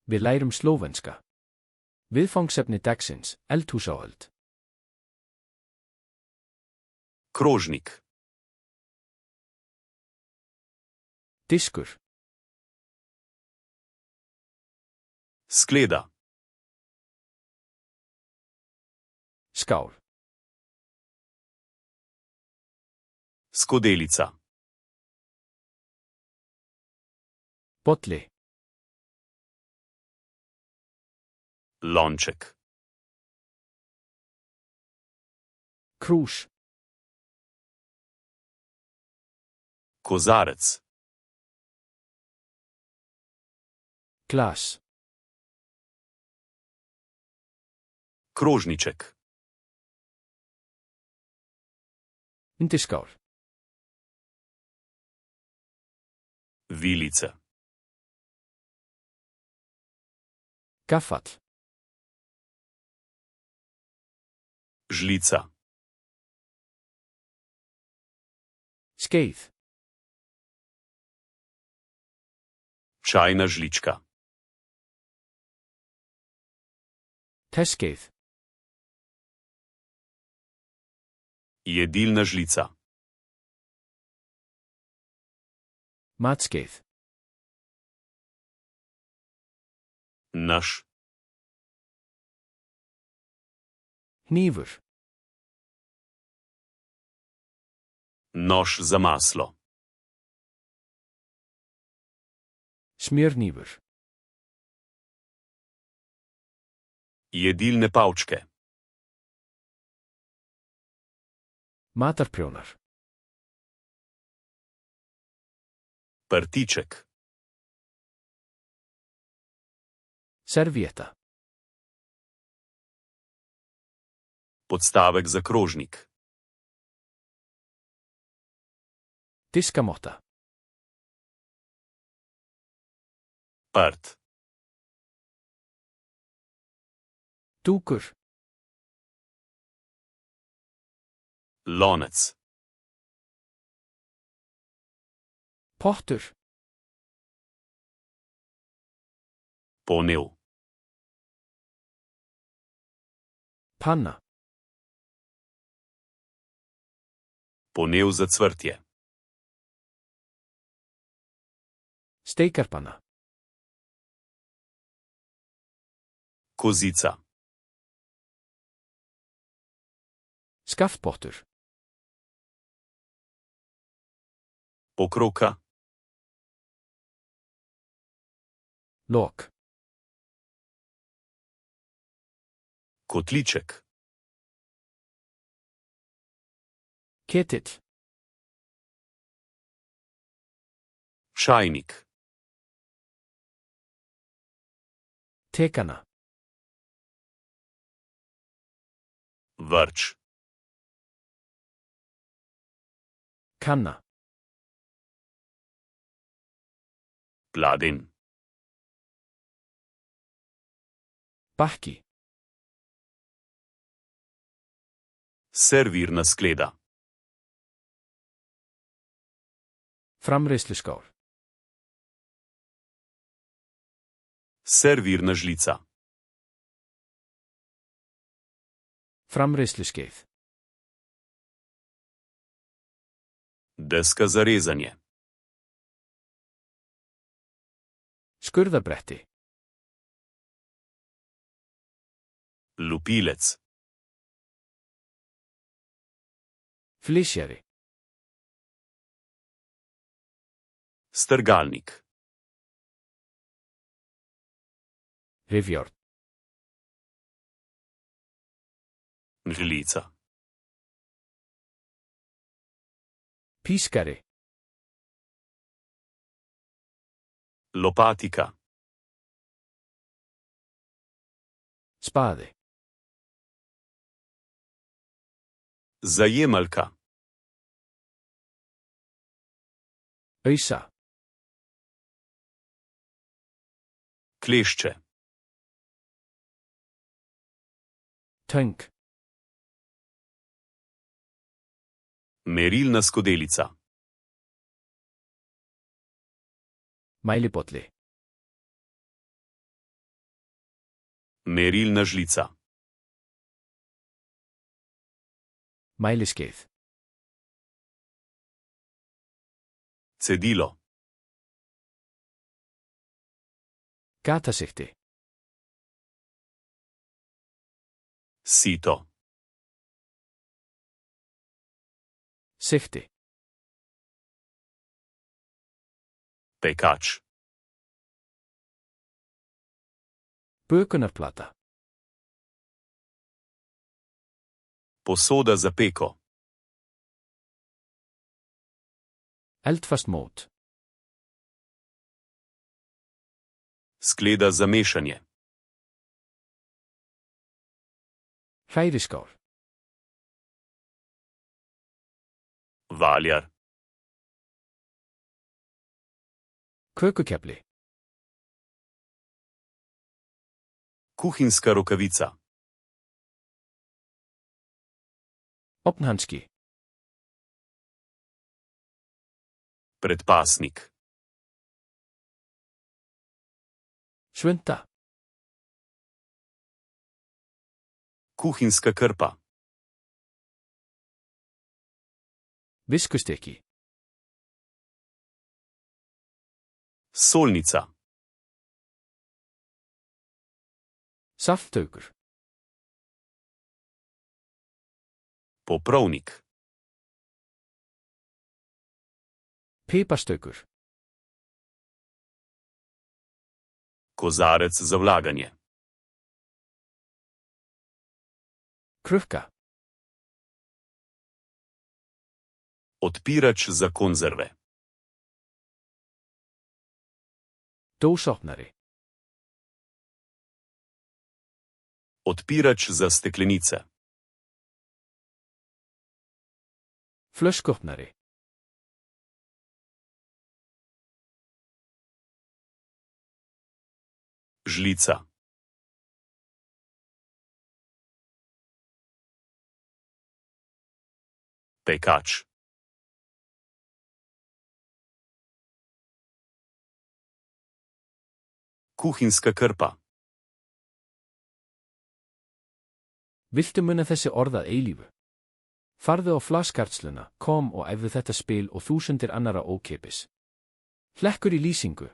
Við lærum slóvenska. Viðfangsefni dagsins, eldhúsáhöld. Krožnik. Diskur. Skleda. Skál. Skodelica. Bolli. Lonček. Krúž. Kozarec. Glas. Krožniček. Undirskál. Vilice. Gaffall. Žlica. Skeið. Čajna žlička. Teskeið. Jedilna žlica. Matskeið. Naš. Hnífur. Nož za maslo. Smjörhnífur. Jedilne palčke. Matarprjónar. Prtiček. Servieta. Podstavek za krožnik. Diskamota. Prt. Dúkur. Lonec. Pottur. Ponev. Panna. Ponev za cvrtje. Steikarpanna. Kozica. Skaftpottur. Pokroka. Lok. Kotliček. Ketil. Čajnik. Tekana. Vrč. Kanna. Pladenj. Bahki. Servirna skleda. Framreiðsluskál. Servirna žlica. Framreiðsluskeið. Deska za rezanje. Skurðabretti. Lupilec. Flysjari. Strgalnik. Rivjord. Žlica. Piskari. Lopatika. Spade. Zajemalka. Ausa. Klešče. Tönk. Merilna skodelica. Mælipotli. Merilna žlica. Mæliskeið. Cedilo. Gatasigti. Sito. Sigti. Pekač. Bökunarplata. Posoda za peko. Eldfast mót. Skleda za mešanje. Hræriskál. Valjar. Kökukefli. Kuhinjska rokavica. Opnhanski. Predpasnik. Svunta. Kuhinjska krpa. Viskustykki. Solnica. Saltaukur. Poprovnik. Piparstaukur. Kozarec za vlaganje. Krukka. Odpirač za konzerve. Dósopnari. Odpirač za steklenice. Flöskopnari. Žlica. Pekač. Kuhinjska krpa. Viltu muna þessi orð að eilífu? Farðu á flaskartsluna, kom og æfðu þetta spil og þúsundir annara ókeypis. Hlekkur í lýsingu.